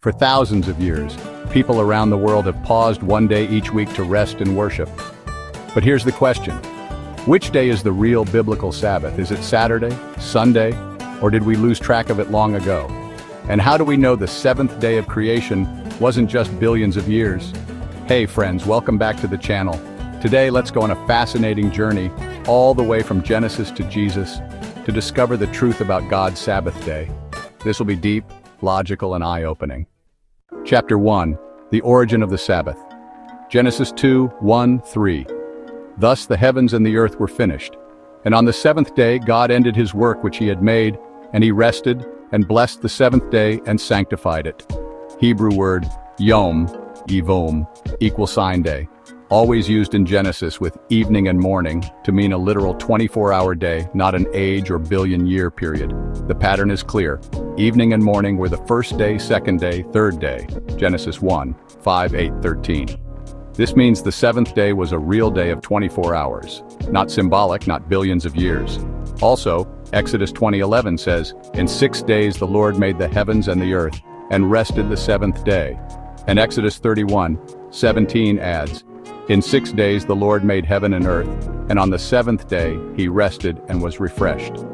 For thousands of years, people around the world have paused one day each week to rest and worship. But here's the question. Which day is the real biblical Sabbath? Is it Saturday, Sunday, or did we lose track of it long ago? And how do we know the seventh day of creation wasn't just billions of years? Hey friends, welcome back to the channel. Today let's go on a fascinating journey all the way from Genesis to Jesus to discover the truth about God's Sabbath day. This will be deep, logical, and eye-opening. Chapter 1. The Origin of the Sabbath. Genesis 2:1-3. Thus the heavens and the earth were finished. And on the seventh day God ended his work which he had made, and he rested, and blessed the seventh day, and sanctified it. Hebrew word, yom, yivom, =sign day. Always used in Genesis with evening and morning to mean a literal 24-hour day, not an age or billion-year period. The pattern is clear. Evening and morning were the first day, second day, third day. Genesis 1:5-8-13. This means the seventh day was a real day of 24 hours. Not symbolic, not billions of years. Also, Exodus 20:11 says, "In 6 days the Lord made the heavens and the earth, and rested the seventh day." And Exodus 31:17 adds, "In 6 days the Lord made heaven and earth, and on the seventh day he rested and was refreshed."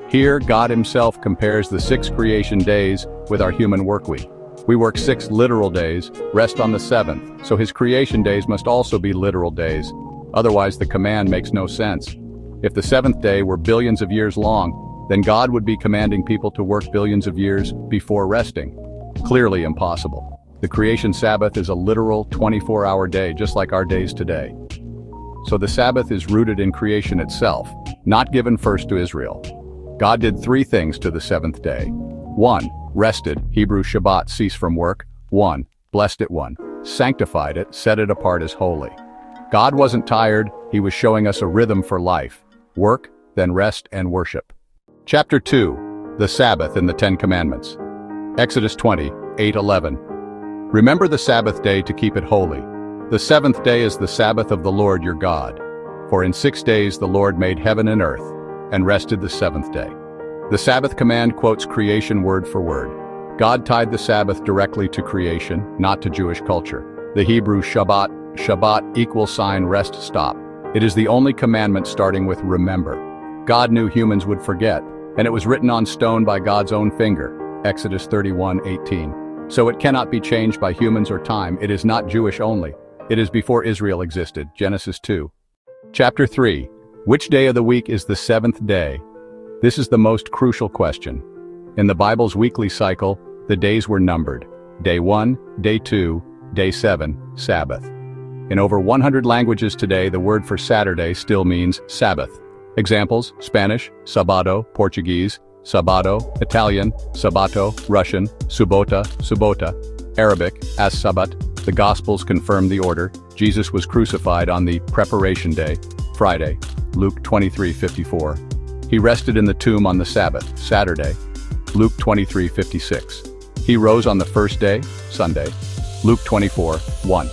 Here, God himself compares the 6 creation days with our human work week. We work 6 literal days, rest on the seventh, so his creation days must also be literal days. Otherwise, the command makes no sense. If the seventh day were billions of years long, then God would be commanding people to work billions of years before resting. Clearly impossible. The creation Sabbath is a literal 24-hour day, just like our days today. So the Sabbath is rooted in creation itself, not given first to Israel. God did 3 things to the seventh day. 1. Rested, Hebrew Shabbat, cease from work. 1. Blessed it. 1. Sanctified it, set it apart as holy. God wasn't tired, he was showing us a rhythm for life. Work, then rest and worship. Chapter 2. The Sabbath in the Ten Commandments. Exodus 20:8-11. Remember the Sabbath day to keep it holy. The seventh day is the Sabbath of the Lord your God. For in 6 days the Lord made heaven and earth, and rested the seventh day. The Sabbath command quotes creation word for word. God tied the Sabbath directly to creation, not to Jewish culture. The Hebrew Shabbat =sign rest stop. It is the only commandment starting with remember. God knew humans would forget, and it was written on stone by God's own finger. Exodus 31:18. So it cannot be changed by humans or time. It is not Jewish only. It is before Israel existed. Genesis 2. Chapter 3. Which day of the week is the seventh day? This is the most crucial question. In the Bible's weekly cycle, the days were numbered. Day 1, Day 2, Day 7, Sabbath. In over 100 languages today, the word for Saturday still means Sabbath. Examples: Spanish, Sábado, Portuguese, Sábado, Italian, Sabato, Russian, Subota, Arabic, as-Sabbat. The Gospels confirm the order. Jesus was crucified on the preparation day, Friday, Luke 23:54. He rested in the tomb on the Sabbath, Saturday, Luke 23:56. He rose on the first day, Sunday, Luke 24:1.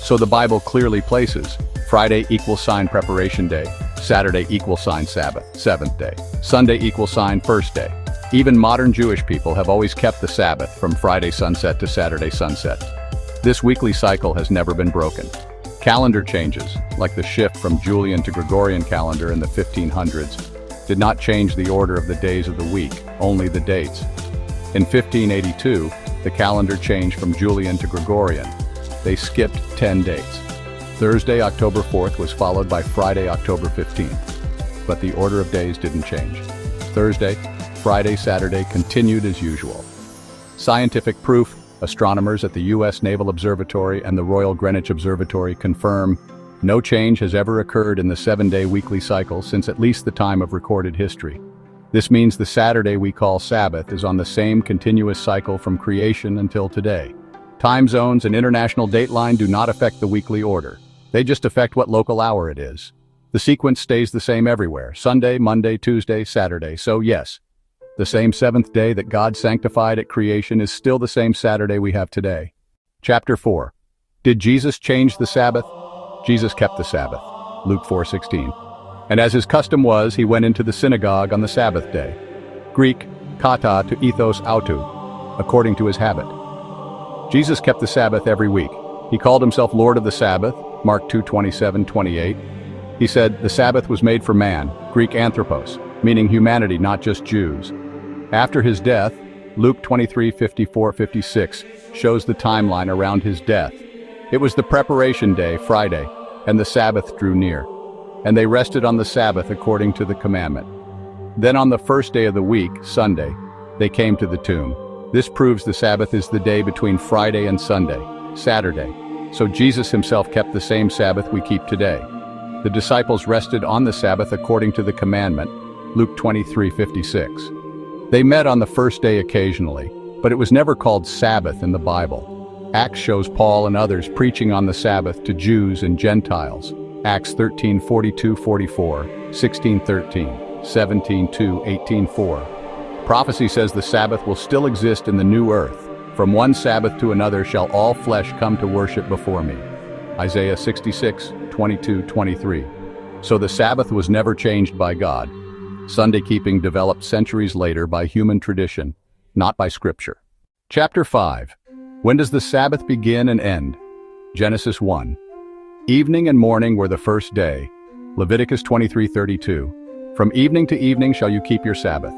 So the Bible clearly places Friday =sign preparation day, Saturday =sign Sabbath, seventh day, Sunday =sign first day. Even modern Jewish people have always kept the Sabbath from Friday sunset to Saturday sunset. This weekly cycle has never been broken. Calendar changes, like the shift from Julian to Gregorian calendar in the 1500s, did not change the order of the days of the week, only the dates. In 1582, the calendar changed from Julian to Gregorian. They skipped 10 days. Thursday, October 4th was followed by Friday, October 15th. But the order of days didn't change. Thursday, Friday, Saturday continued as usual. Scientific proof: astronomers at the U.S. Naval Observatory and the Royal Greenwich Observatory confirm no change has ever occurred in the 7-day weekly cycle since at least the time of recorded history. This means the Saturday we call Sabbath is on the same continuous cycle from creation until today. Time zones and international dateline do not affect the weekly order. They just affect what local hour it is. The sequence stays the same everywhere: Sunday, Monday, Tuesday, Saturday. So yes, the same seventh day that God sanctified at creation is still the same Saturday we have today. Chapter 4. Did Jesus change the Sabbath? Jesus kept the Sabbath. Luke 4:16. And as his custom was, he went into the synagogue on the Sabbath day. Greek, kata to ethos autou, according to his habit. Jesus kept the Sabbath every week. He called himself Lord of the Sabbath, Mark 2:27-28. He said, the Sabbath was made for man, Greek anthropos, meaning humanity, not just Jews. After his death, Luke 23:54-56 shows the timeline around his death. It was the preparation day, Friday, and the Sabbath drew near. And they rested on the Sabbath according to the commandment. Then on the first day of the week, Sunday, they came to the tomb. This proves the Sabbath is the day between Friday and Sunday, Saturday. So Jesus himself kept the same Sabbath we keep today. The disciples rested on the Sabbath according to the commandment, Luke 23:56. They met on the first day occasionally, but it was never called Sabbath in the Bible. Acts shows Paul and others preaching on the Sabbath to Jews and Gentiles. Acts 13:42-44, 16:13, 17:2-18:4. Prophecy says the Sabbath will still exist in the new earth. From one Sabbath to another shall all flesh come to worship before me. Isaiah 66:22-23. So the Sabbath was never changed by God. Sunday keeping developed centuries later by human tradition, not by Scripture. Chapter 5. When does the Sabbath begin and end? Genesis 1. Evening and morning were the first day. Leviticus 23:32. From evening to evening shall you keep your Sabbath.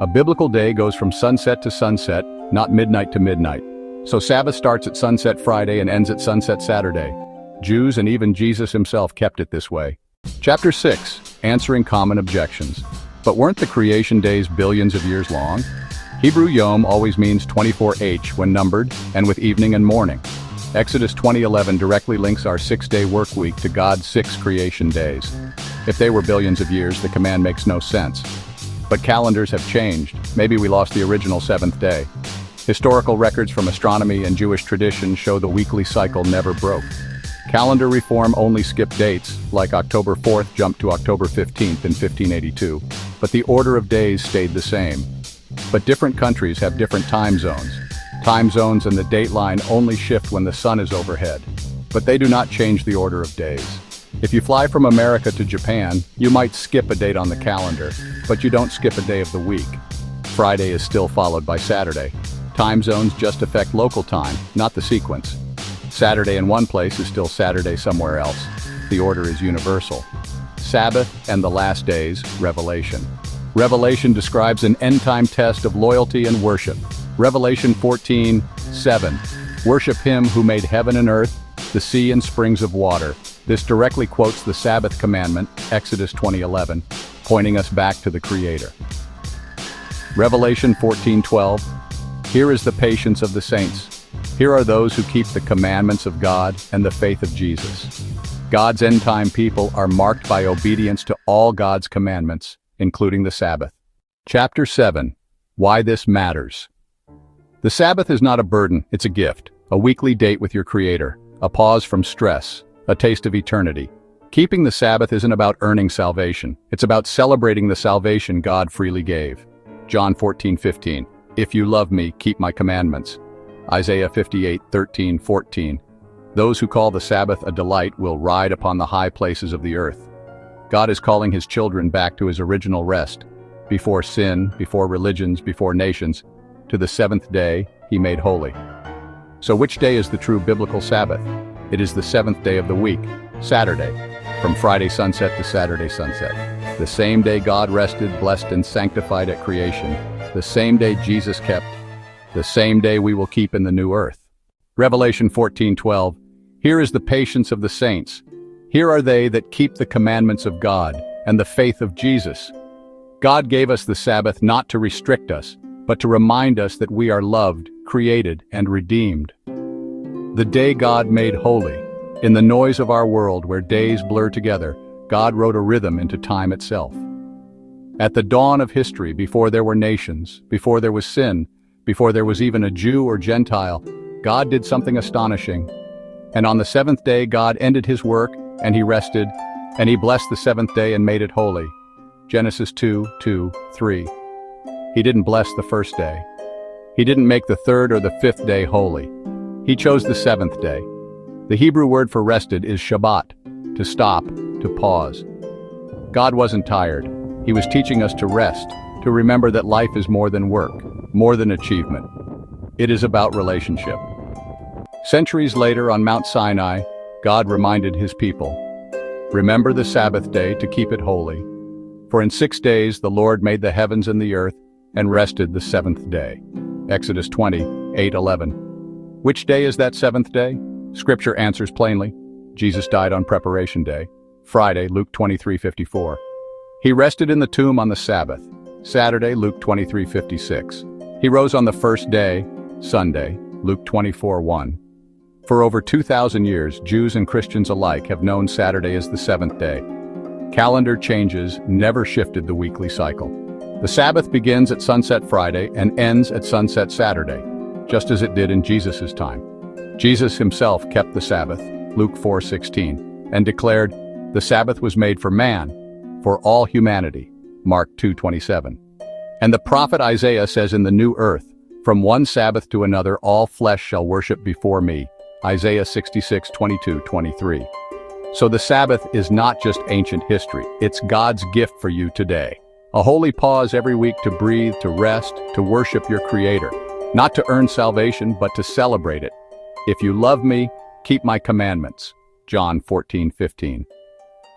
A biblical day goes from sunset to sunset, not midnight to midnight. So Sabbath starts at sunset Friday and ends at sunset Saturday. Jews and even Jesus himself kept it this way. Chapter 6. Answering common objections. But weren't the creation days billions of years long? Hebrew Yom always means 24H when numbered, and with evening and morning. Exodus 20:11 directly links our 6-day work week to God's 6 creation days. If they were billions of years, the command makes no sense. But calendars have changed. Maybe we lost the original 7th day. Historical records from astronomy and Jewish tradition show the weekly cycle never broke. Calendar reform only skipped dates, like October 4th jumped to October 15th in 1582, but the order of days stayed the same. But different countries have different time zones. Time zones and the dateline only shift when the sun is overhead, but they do not change the order of days. If you fly from America to Japan, you might skip a date on the calendar, but you don't skip a day of the week. Friday is still followed by Saturday. Time zones just affect local time, not the sequence. Saturday in one place is still Saturday somewhere else. The order is universal. Sabbath and the last days, Revelation. Revelation describes an end-time test of loyalty and worship. Revelation 14:7. Worship him who made heaven and earth, the sea and springs of water. This directly quotes the Sabbath commandment, Exodus 20:11, pointing us back to the Creator. Revelation 14:12. Here is the patience of the saints. Here are those who keep the commandments of God and the faith of Jesus. God's end-time people are marked by obedience to all God's commandments, including the Sabbath. Chapter 7. Why this matters. The Sabbath is not a burden, it's a gift, a weekly date with your Creator, a pause from stress, a taste of eternity. Keeping the Sabbath isn't about earning salvation, it's about celebrating the salvation God freely gave. John 14:15. If you love me, keep my commandments. Isaiah 58:13-14. Those who call the Sabbath a delight will ride upon the high places of the earth. God is calling his children back to his original rest, before sin, before religions, before nations, to the 7th day he made holy. So which day is the true biblical Sabbath? It is the 7th day of the week, Saturday, from Friday sunset to Saturday sunset. The same day God rested, blessed and sanctified at creation, the same day Jesus kept, the same day we will keep in the new earth. Revelation 14:12. Here is the patience of the saints. Here are they that keep the commandments of God and the faith of Jesus. God gave us the Sabbath not to restrict us, but to remind us that we are loved, created, and redeemed. The day God made holy. In the noise of our world where days blur together, God wrote a rhythm into time itself. At the dawn of history, before there were nations, before there was sin, before there was even a Jew or Gentile, God did something astonishing. And on the 7th day God ended his work, and he rested, and he blessed the 7th day and made it holy. Genesis 2:2-3. He didn't bless the first day. He didn't make the 3rd or the 5th day holy. He chose the 7th day. The Hebrew word for rested is Shabbat, to stop, to pause. God wasn't tired. He was teaching us to rest, to remember that life is more than work, more than achievement. It is about relationship. Centuries later on Mount Sinai, God reminded his people, "Remember the Sabbath day to keep it holy. For in 6 days the Lord made the heavens and the earth, and rested the seventh day." Exodus 20:8-11. Which day is that seventh day? Scripture answers plainly. Jesus died on Preparation Day, Friday, Luke 23:54. He rested in the tomb on the Sabbath, Saturday, Luke 23:56. He rose on the first day, Sunday, Luke 24:1. For over 2,000 years, Jews and Christians alike have known Saturday as the seventh day. Calendar changes never shifted the weekly cycle. The Sabbath begins at sunset Friday and ends at sunset Saturday, just as it did in Jesus' time. Jesus himself kept the Sabbath, Luke 4:16, and declared, "The Sabbath was made for man, for all humanity," Mark 2:27. And the prophet Isaiah says in the new earth, "From one Sabbath to another all flesh shall worship before me," Isaiah 66:22-23. So the Sabbath is not just ancient history, it's God's gift for you today. A holy pause every week to breathe, to rest, to worship your Creator. Not to earn salvation, but to celebrate it. "If you love me, keep my commandments," John 14:15.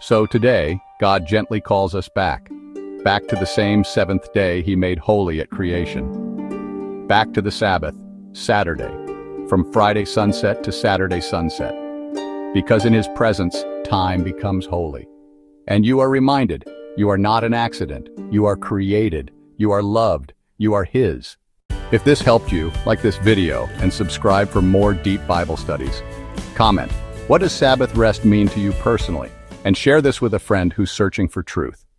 So today, God gently calls us back to the same seventh day he made holy at creation. Back to the Sabbath, Saturday, from Friday sunset to Saturday sunset. Because in his presence, time becomes holy. And you are reminded, you are not an accident. You are created. You are loved. You are his. If this helped you, like this video and subscribe for more deep Bible studies. Comment, what does Sabbath rest mean to you personally? And share this with a friend who's searching for truth.